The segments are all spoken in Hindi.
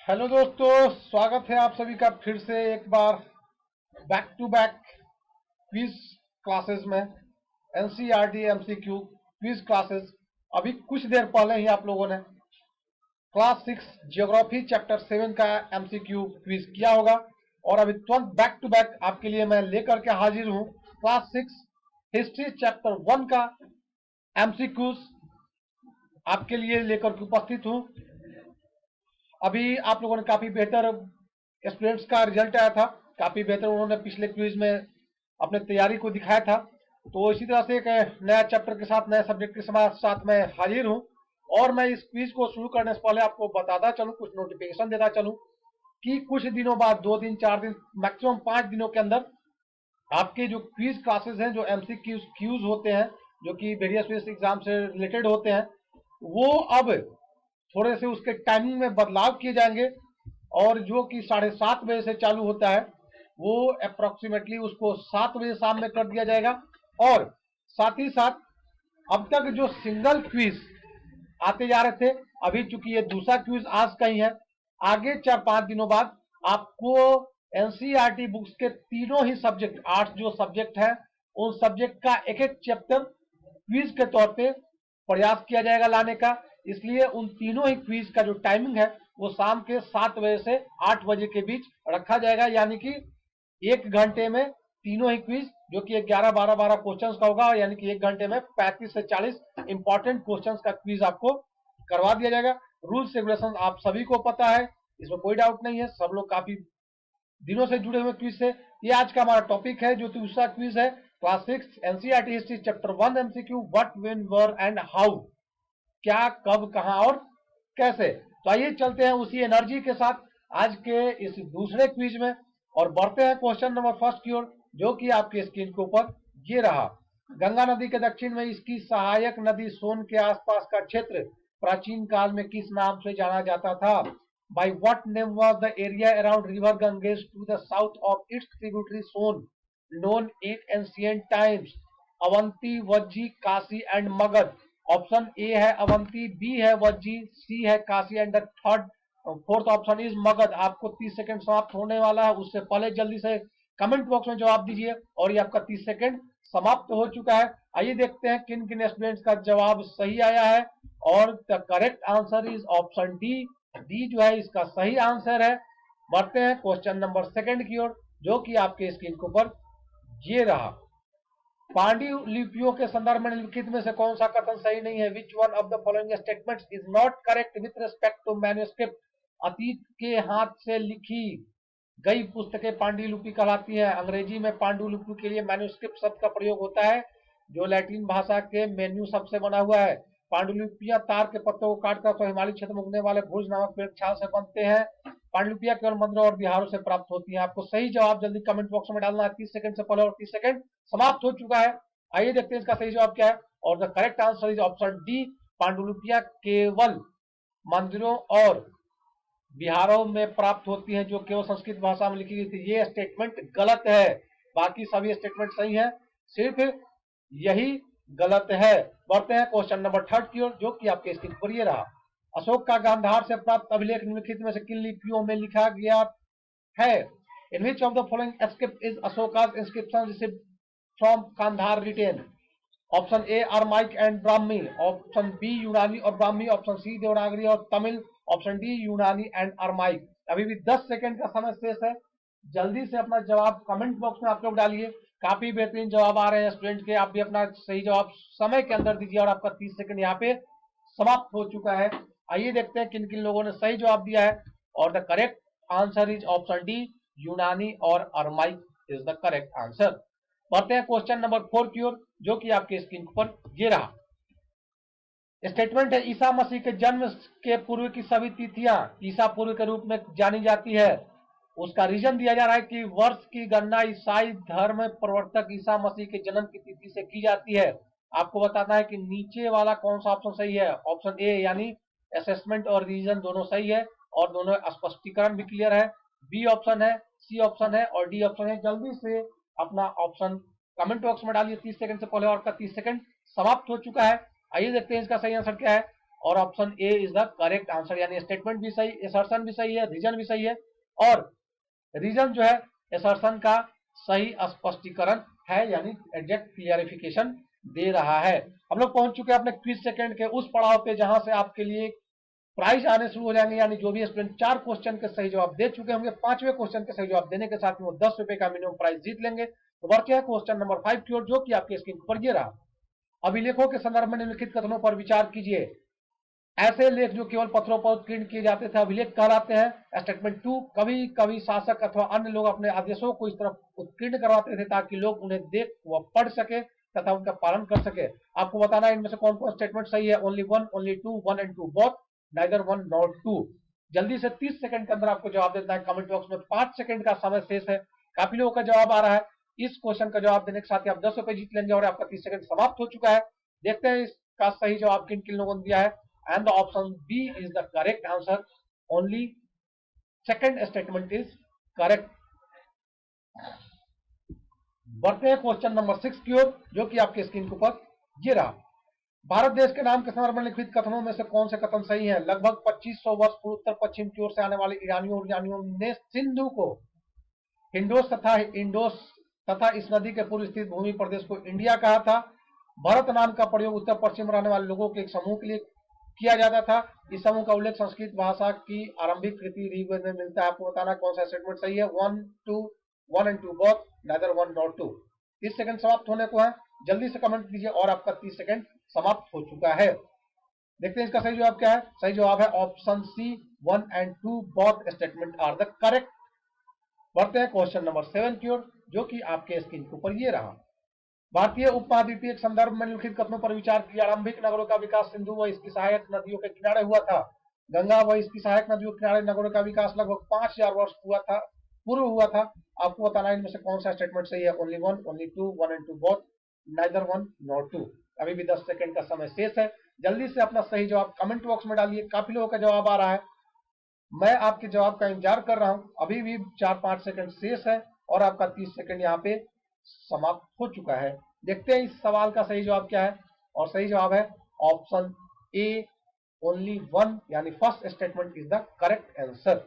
हेलो दोस्तों, स्वागत है आप सभी का फिर से एक बार back to back quiz classes में। NCERT MCQ quiz classes. अभी कुछ देर पहले ही आप लोगों ने क्लास 6 जियोग्राफी चैप्टर 7 का एमसीक्यू क्विज किया होगा और अभी तुरंत बैक टू बैक आपके लिए मैं लेकर के हाजिर हूं क्लास 6 हिस्ट्री चैप्टर 1 का एमसीक्यूज आपके लिए लेकर के उपस्थित हूं। अभी आप लोगों ने काफी बेहतर स्टूडेंट्स का रिजल्ट आया था, काफी बेहतर उन्होंने पिछले क्विज में अपने तैयारी को दिखाया था। तो इसी तरह से एक नया चैप्टर के साथ, नए सब्जेक्ट के साथ मैं हाजिर हूं। और मैं इस क्विज को शुरू करने से पहले आपको बताता चलूं, कुछ नोटिफिकेशन देता चलूं कि कुछ दिनों बाद, 2 दिन 4 दिन, मैक्सिमम 5 दिनों के अंदर आपके जो क्विज क्लासेस हैं, जो एमसीक्यूज होते हैं, जो कि वेरियस एग्जाम से रिलेटेड होते हैं, वो अब थोड़े से उसके टाइमिंग में बदलाव किए जाएंगे। और जो कि 7:30 बजे से चालू होता है, वो अप्रोक्सीमेटली उसको 7 बजे शाम में कर दिया जाएगा। और साथ ही साथ अब तक जो सिंगल क्विज आते जा रहे थे, अभी चूंकि ये दूसरा क्विज आज का ही है, आगे 4-5 दिनों बाद आपको एनसीईआरटी बुक्स के तीनों ही सब्जेक्ट, 8 जो सब्जेक्ट है, उन सब्जेक्ट का एक एक चैप्टर क्विज के तौर पे प्रयास किया जाएगा लाने का। इसलिए उन तीनों ही क्विज का जो टाइमिंग है वो शाम के 7 बजे से 8 बजे के बीच रखा जाएगा। यानी कि 1 घंटे में तीनों ही क्विज, जो कि 11-12-12 क्वेश्चंस का होगा, यानी कि 1 घंटे में 35 से 40 इंपॉर्टेंट क्वेश्चंस का क्विज आपको करवा दिया जाएगा। रूल्स रेगुलेशन आप सभी को पता है, इसमें कोई डाउट नहीं है, सब लोग काफी दिनों से जुड़े हुए क्विज से। ये आज का हमारा टॉपिक है, जो दूसरा क्विज है, class 6 NCERT history chapter 1 MCQ, what, when, where and how. क्या, कब, कहां और कैसे। तो आइए चलते हैं उसी एनर्जी के साथ आज के इस दूसरे क्विज में और बढ़ते हैं क्वेश्चन नंबर फर्स्ट की ओर, जो कि आपकी स्क्रीन के ऊपर ये रहा। गंगा नदी के दक्षिण में इसकी सहायक नदी सोन के आसपास का क्षेत्र प्राचीन काल में किस नाम से जाना जाता था? By what name was the area around river Ganges to the south of its tributary Son known in ancient times? Avanti, Vajji, Kashi and Magadh. Option A है अवंती, बी है वज्जी, सी है Kashi and the fourth option is Magadh. आपको 30 सेकंड समाप्त होने वाला है, उससे पहले जल्दी से कमेंट बॉक्स में जवाब दीजिए। और ये आपका 30 सेकंड समाप्त हो चुका है। आइए देखते हैं किन किन स्टूडेंट्स का जवाब सही आया है। और the correct answer is option D. D जो है इसका सही आंसर है। बढ़ते हैं क्वेश्चन नंबर सेकंड की ओर, जो कि आपके स्क्रीन के ऊपर ये रहा। पांडुलिपियों के संदर्भ में निम्नलिखित में से कौन सा कथन सही नहीं है? Which one of the following statements is not correct with respect to manuscript? अतीत के हाथ से लिखी गई पुस्तकें पांडुलिपि कहलाती है। अंग्रेजी में पांडुलिपि के लिए मैन्युस्क्रिप्ट शब्द का प्रयोग होता है, जो लैटिन भाषा के मेन्यू शब्द से बना हुआ है। पांडुलिपियां तार के पत्तों को काटकर हिमालय क्षेत्र में उगने वाले भुज नामक पेड़ छाल से बनते हैं। पांडुलिपियां केवल मंदिरों और बिहारों से प्राप्त होती हैं। आपको सही जवाब जल्दी कमेंट बॉक्स में डालना है, 30 सेकंड से पहले। और 30 सेकंड समाप्त हो चुका है। आइए देखते हैं इसका सही जवाब क्या है। और the correct answer is option D. पांडुलिपियां केवल मंदिरों और बिहारों में प्राप्त होती हैं, जो केवल संस्कृत भाषा में लिखी गई थी। ये स्टेटमेंट गलत है, बाकी सभी स्टेटमेंट सही है, सिर्फ यही गलत है। बढ़ते हैं क्वेश्चन नंबर थर्ड की ओर, जो कि आपके स्क्रीन पर ये रहा। अशोक का गांधार से प्राप्त अभिलेख निम्नलिखित में से किन लिपियों में लिखा गया है? In which of the following script is Ashoka's inscription received from Kandahar written? Option A Aramaic and Brahmi, option B यूनानी और ब्राह्मी, ऑप्शन सी देवनागरी और तमिल, ऑप्शन डी यूनानी एंड अरमाइक। अभी भी 10 सेकंड का समय शेष है, जल्दी से अपना जवाब कमेंट बॉक्स में आप लोग डालिए। काफी बेहतरीन जवाब आ रहे हैं स्टूडेंट के, आप भी अपना सही जवाब समय के अंदर दीजिए। और आपका 30 सेकंड यहाँ पे समाप्त हो चुका है। आइए देखते हैं किन किन लोगों ने सही जवाब दिया है। और the correct answer is option D, यूनानी और Aramaic is the correct answer. बढ़ते हैं क्वेश्चन नंबर 4 की ओर, जो कि आपके स्क्रीन पर ये रहा। स्टेटमेंट है, ईसा मसीह के जन्म के पूर्व की सभी तिथियां ईसा पूर्व के रूप में जानी जाती है। उसका रीजन दिया जा रहा है कि वर्ष की गणना ईसाई धर्म प्रवर्तक ईसा मसीह के जन्म की तिथि से की जाती है। आपको बताना है कि नीचे वाला कौन सा ऑप्शन सही है। ऑप्शन ए यानी असेसमेंट और रीजन दोनों सही है और दोनों स्पष्टीकरण भी क्लियर है। बी ऑप्शन है, सी ऑप्शन है और डी ऑप्शन है। जल्दी से अपना ऑप्शन कमेंट बॉक्स में डालिए 30 सेकंड से पहले। और का 30 सेकंड समाप्त हो चुका है। आइए देखते हैं इसका सही आंसर क्या है। और option A is the correct answer, यानी स्टेटमेंट भी सही, असर्शन भी सही है, रीजन भी सही है, और रीजन जो है असर्शन का सही स्पष्टीकरण है, यानी एग्जैक्ट क्लियरिफिकेशन दे रहा है। हम लोग पहुंच चुके हैं अपने क्विज सेकंड के उस पड़ाव पे जहां से आपके लिए प्राइज आने शुरू हो जाएंगे, यानी जो भी स्टूडेंट 4 क्वेश्चन के सही जवाब दे चुके होंगे, 5वें क्वेश्चन के सही जवाब देने के साथ में वो 10 रुपए का मिनिमम प्राइज जीत लेंगे। तो बढ़ते हैं क्वेश्चन नंबर 5 की ओर, जो कि आपके स्क्रीन पर ये रहा। अभिलेखों के संदर्भ में निम्नलिखित कथनों पर विचार कीजिए। ऐसे लेख जो केवल पत्रों पर उत्कीर्ण किए जाते थे अभिलेख कहलाते हैं। स्टेटमेंट 2, कभी कभी शासक अथवा अन्य लोग अपने आदेशों को इस तरह उत्कीर्ण करवाते थे ताकि लोग उन्हें देख व पढ़ सके तथा उनका पालन कर सके। आपको बताना है इनमें से कौन कौन स्टेटमेंट सही है। Only one, only two, one and two both, neither one not two. जल्दी से 30 सेकंड के अंदर आपको जवाब देना है। कमेंट बॉक्स में 5 सेकंड का समय शेष है। काफी लोगों का जवाब आ रहा है। इस क्वेश्चन का जवाब देने के साथ ही आप 10 रुपए जीत लेंगे और आपका 30 सेकंड समाप्त हो चुका है। देखते हैं इसका सही जवाब किन किन लोगों ने दिया है। And the option B is the correct answer. Only second statement is correct. बढ़ते हैं क्वेश्चन नंबर 6 की ओर, जो कि आपके स्क्रीन के ऊपर ये रहा। भारत देश के नाम के संदर्भ में लिखित कथनों में से कौन से कथन सही हैं? लगभग 2500 वर्ष पूर्व उत्तर पश्चिम की ओर से आने वाले ईरानियों और ईरानियों ने सिंधु को इंडोस तथा इस नदी के पूर्व स्थित भूमि प्रदेश को इंडिया कहा था। भारत नाम का प्रयोग उत्तर पश्चिम में रहने वाले लोगों के एक समूह के लिए किया जाता था। इस समूह का उल्लेख संस्कृत भाषा की आरंभिक कृति ऋग्वेद में मिलता है। आपको बताना कौन सा स्टेटमेंट सही है। One and two both, neither one not two. 30 second समाप्त होने को है। जल्दी से कमेंट कीजिए और आपका 30 सेकंड समाप्त हो चुका है। देखते हैं इसका सही जवाब क्या है। सही जवाब है option C, 1 and 2 both statement are the correct. बढ़ते हैं क्वेश्चन नंबर 7 की ओर, जो कि आपके स्क्रीन के ऊपर ये रहा। भारतीय उपमहाद्वीपीय संदर्भ में निम्नलिखित कथनों पर विचार किया। आरंभिक नगरों का विकास सिंधु व इसकी सहायक नदियों के किनारे हुआ था। गंगा व इसकी सहायक नदियों के किनारे नगरों का विकास लगभग 5000 वर्ष पूर्व हुआ था। आपको बताना इनमें से कौन सा स्टेटमेंट सही है। Only one, only two, one and two both, neither one not two. अभी भी 10 सेकंड का समय शेष है। जल्दी से अपना सही जवाब कमेंट बॉक्स में डालिए। काफी लोगों का जवाब आ रहा है। मैं आपके जवाब का इंतजार कर रहा हूं। अभी भी 4-5 सेकंड शेष है और आपका 30 सेकंड यहाँ पे समाप्त हो चुका है। देखते हैं इस सवाल का सही जवाब क्या है, और सही जवाब है ऑप्शन ए, ओनली वन, यानी first statement is the correct answer.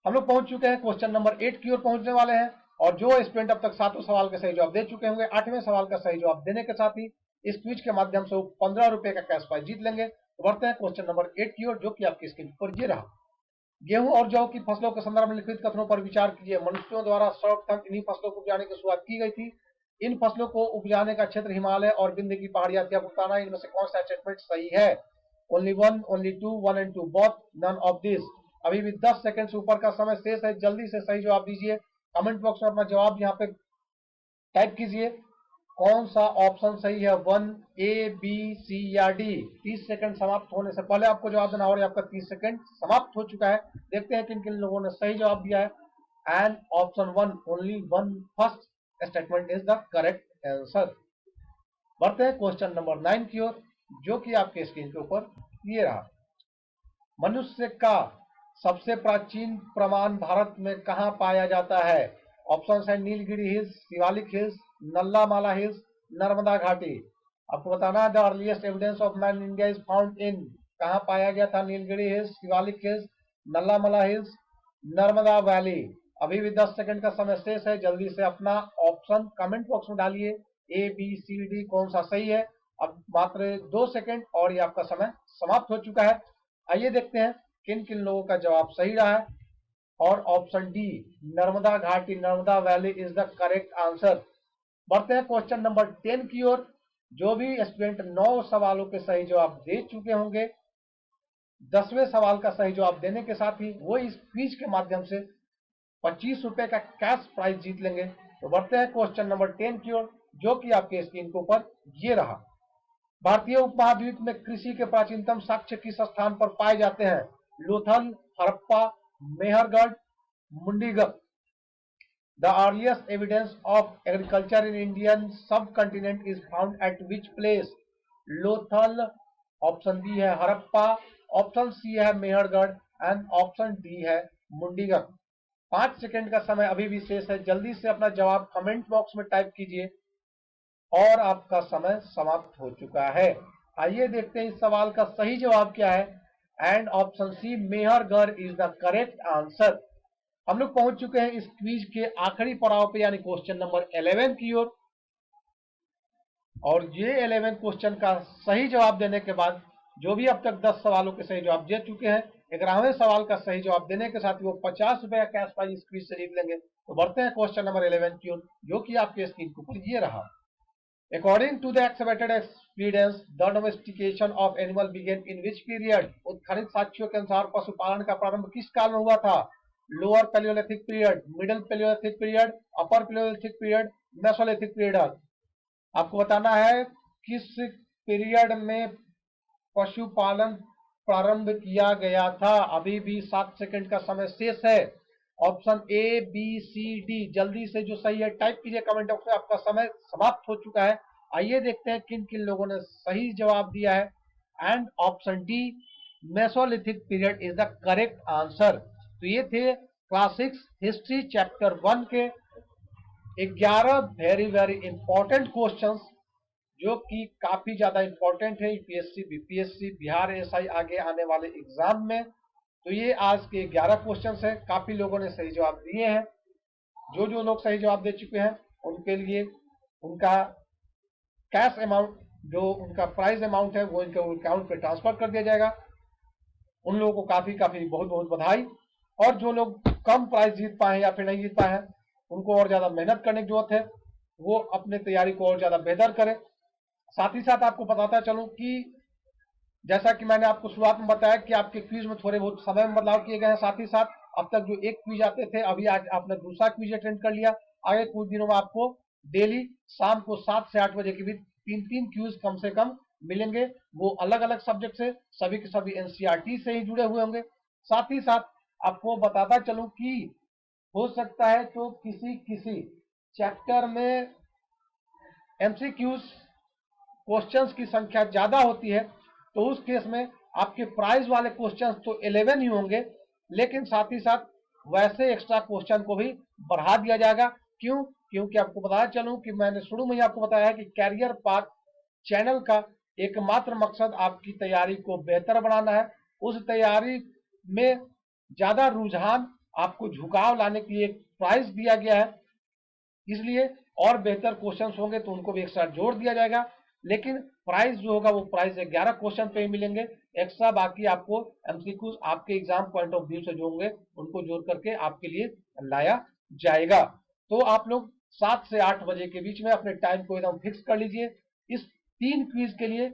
हम लोग पहुंच चुके हैं क्वेश्चन नंबर 8 की ओर पहुंचने वाले हैं, और जो स्टूडेंट अब तक 7 सवाल के सही जवाब दे चुके होंगे, 8वें सवाल का सही जवाब देने के साथ ही इस क्विज के माध्यम से 15 रुपए का कैश प्राइज जीत लेंगे। तो बढ़ते हैं क्वेश्चन नंबर 8 की ओर, जो कि आपकी स्क्रीन पर ये रहा। गेहूं और जौ की फसलों के संदर्भ में लिखित कथनों पर विचार कीजिए। मनुष्यों द्वारा सर्वप्रथम इन्हीं फसलों को उपजाने की शुरुआत की गई थी। इन फसलों को उपजाने का क्षेत्र हिमालय और विंध्य की पहाड़ियां थी। अब बताना इनमें से कौन सा स्टेटमेंट सही है। Only one, only two, one and two both, none of this. अभी भी 10 सेकंड से ऊपर का समय शेष है। जल्दी से सही जवाब दीजिए। कमेंट बॉक्स में अपना जवाब यहाँ पे टाइप कीजिए। कौन सा ऑप्शन सही है, 1, ए, बी, सी या डी। 30 सेकंड समाप्त होने से पहले आपको जवाब देना, और आपका 30 सेकंड समाप्त हो चुका है। देखते हैं किन किन लोगों ने सही जवाब दिया है। And option 1, only one first statement is the correct answer. बढ़ते हैं क्वेश्चन नंबर 9 की ओर, जो कि आपके स्क्रीन के ऊपर ये रहा। मनुष्य का सबसे प्राचीन प्रमाण भारत में कहां पाया जाता है। ऑप्शन है Nilgiri hills, Shivalik hills, Nallamala hills, Narmada घाटी। आपको बताना है the earliest evidence of man in India is found in. कहां पाया गया था? Nilgiri hills, Shivalik hills, Nallamala hills, Narmada valley. अभी भी 10 सेकंड का समय शेष है। जल्दी से अपना ऑप्शन कमेंट बॉक्स में डालिए। ए, बी, सी, डी कौन सा सही है। अब मात्र 2 सेकंड और ये आपका समय समाप्त हो चुका है। आइए देखते हैं किन किन लोगों का जवाब सही रहा है। और ऑप्शन डी, नर्मदा घाटी, Narmada valley is the correct answer. बढ़ते हैं क्वेश्चन नंबर 10 की ओर। जो भी स्टूडेंट 9 सवालों के सही जवाब दे चुके होंगे, 10वें सवाल का सही जवाब देने के साथ ही वो इस क्विज के माध्यम से 25 रुपए का कैश प्राइज जीत लेंगे। तो बढ़ते हैं क्वेश्चन नंबर 10 की ओर, जो कि आपके स्क्रीन के ऊपर ये रहा। भारतीय उपमहाद्वीप में कृषि के प्राचीनतम साक्ष्य किस स्थान पर पाए जाते हैं? Lothal, Harappa, Mehrgarh, Mundigak. The earliest evidence of agriculture in Indian subcontinent is found at which place? Lothal, option B है हड़प्पा, ऑप्शन सी है मेहरगढ़ एंड ऑप्शन डी है मुंडीगढ़। 5 सेकंड का समय अभी भी शेष है। जल्दी से अपना जवाब कमेंट बॉक्स में टाइप कीजिए और आपका समय समाप्त हो चुका है। आइए देखते हैं इस सवाल का सही जवाब क्या है। And option C Mehrgarh is the correct answer. हम लोग पहुंच चुके हैं इस क्विज के आखिरी पड़ाव पे, यानी क्वेश्चन नंबर 11 की ओर। और ये 11 क्वेश्चन का सही जवाब देने के बाद जो भी अब तक 10 सवालों के सही जवाब दे चुके हैं, 11वें सवाल का सही जवाब देने के साथ वो 50 रुपए का कैश प्राइज इस क्विज से जीत लेंगे। तो बढ़ते हैं क्वेश्चन नंबर 11 की ओर, जो कि आपके स्क्रीन के ऊपर ये रहा। According to the accepted experience, the domestication of animal began in which period? उत्खनित साक्ष्यों के अनुसार पशुपालन का प्रारंभ किस काल में हुआ था? Lower Palaeolithic period, middle Palaeolithic period, अपर पैलियोलिथिक पीरियड, मेसोलिथिक पीरियड। आपको बताना है किस पीरियड में पशुपालन प्रारंभ किया गया था। अभी भी 7 सेकंड का समय शेष है। Option A B C D, जल्दी से जो सही है टाइप कीजिए कमेंट बॉक्स में। आपका समय समाप्त हो चुका है। आइए देखते हैं किन किन लोगों ने सही जवाब दिया है। And option D Mesolithic period is the correct answer. तो ये थे क्लास 6 हिस्ट्री चैप्टर 1 के 11 वेरी वेरी इंपॉर्टेंट क्वेश्चंस, जो कि काफी ज्यादा इंपॉर्टेंट है यूपीएससी, बीपीएससी, बिहार एसआई आगे आने वाले एग्जाम में। तो ये आज के 11 क्वेश्चंस है। काफी लोगों ने सही जवाब दिए हैं। जो जो लोग सही जवाब दे चुके हैं उनके लिए उनका कैश अमाउंट, जो उनका प्राइज अमाउंट है, वो इनके अकाउंट पे ट्रांसफर कर दिया जाएगा। उन लोगों को काफी काफी बहुत बहुत बधाई। और जो लोग कम प्राइज जीत पाए या फिर नहीं जीत पाए हैं, उनको और ज्यादा मेहनत करने की जरूरत है। वो अपने तैयारी को और ज्यादा बेहतर करें। साथ ही साथ आपको बताता चलूं कि जैसा कि मैंने आपको शुरुआत में बताया कि आपके क्विज में थोड़े बहुत समय में बदलाव किए गए हैं। साथ ही साथ अब तक जो एक क्विज आते थे, अभी आज आपने दूसरा क्विज अटेंड कर लिया। आगे कुछ दिनों में आपको डेली शाम को 7 से 8 बजे के बीच 3-3 क्विज कम से कम मिलेंगे। वो अलग अलग सब्जेक्ट से, सभी के सभी एनसीईआरटी से ही जुड़े हुए होंगे। साथ ही साथ आपको बताता चलूं कि हो सकता है तो किसी किसी चैप्टर में एमसीक्यूज क्वेश्चंस की संख्या ज्यादा होती है, तो उस केस में आपके प्राइज वाले क्वेश्चंस तो 11 ही होंगे, लेकिन साथ ही साथ वैसे एक्स्ट्रा क्वेश्चन को भी बढ़ा दिया जाएगा। क्यों? क्योंकि आपको बताया चलूं कि मैंने शुरू में ही आपको बताया है कि कैरियर पाथ चैनल का एकमात्र मकसद आपकी तैयारी को बेहतर बनाना है। उस तैयारी में ज्यादा रुझान, आपको झुकाव लाने के लिए प्राइज दिया गया है। इसलिए और बेहतर क्वेश्चंस होंगे तो उनको भी एक्स्ट्रा जोड़ दिया जाएगा। लेकिन प्राइस जो होगा वो प्राइस 11 क्वेश्चन पे ही मिलेंगे। एक्स्ट्रा बाकी आपको एमसीक्यूज आपके एग्जाम पॉइंट ऑफ व्यू से जो होंगे उनको जोड़ करके आपके लिए लाया जाएगा। तो आप लोग 7 से 8 बजे के बीच में अपने टाइम को एकदम फिक्स कर लीजिए। इस 3 क्विज के लिए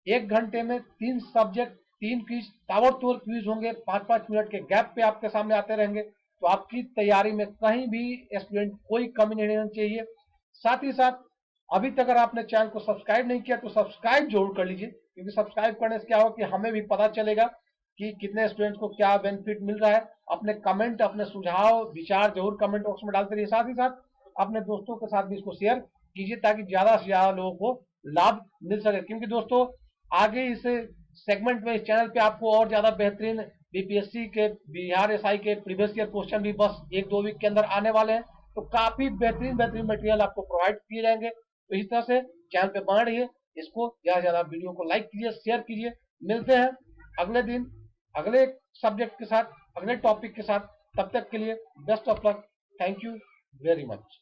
1 घंटे में 3 सब्जेक्ट, 3 क्विज, ताबड़तोड़ क्विज होंगे। 5-5 मिनट के गैप पे आपके सामने आते रहेंगे। तो आपकी तैयारी में कहीं भी स्टूडेंट कोई कमी नहीं रहनी चाहिए। साथ ही साथ अभी तक अगर आपने चैनल को सब्सक्राइब नहीं किया तो सब्सक्राइब जरूर कर लीजिए, क्योंकि सब्सक्राइब करने से क्या होगा कि हमें भी पता चलेगा कि कितने स्टूडेंट्स को क्या बेनिफिट मिल रहा है। अपने कमेंट, अपने सुझाव, विचार जरूर कमेंट बॉक्स में डालते रहिए। साथ ही साथ अपने दोस्तों के साथ भी इसको शेयर कीजिए ताकि ज्यादा से ज्यादा लोगों को लाभ मिल सके। क्योंकि दोस्तों आगे इस सेगमेंट में, इस चैनल पे आपको और ज्यादा बेहतरीन बीपीएससी के, बिहार एसआई के प्रीवियस ईयर क्वेश्चन भी बस 1-2 वीक के अंदर आने वाले हैं। तो काफी बेहतरीन बेहतरीन मटेरियल आपको प्रोवाइड किए जाएंगे। तो इस तरह से चैनल पे बने रहिए। इसको ज्यादा से ज्यादा वीडियो को लाइक कीजिए, शेयर कीजिए। मिलते हैं अगले दिन अगले सब्जेक्ट के साथ, अगले टॉपिक के साथ। तब तक के लिए best of luck. Thank you very much.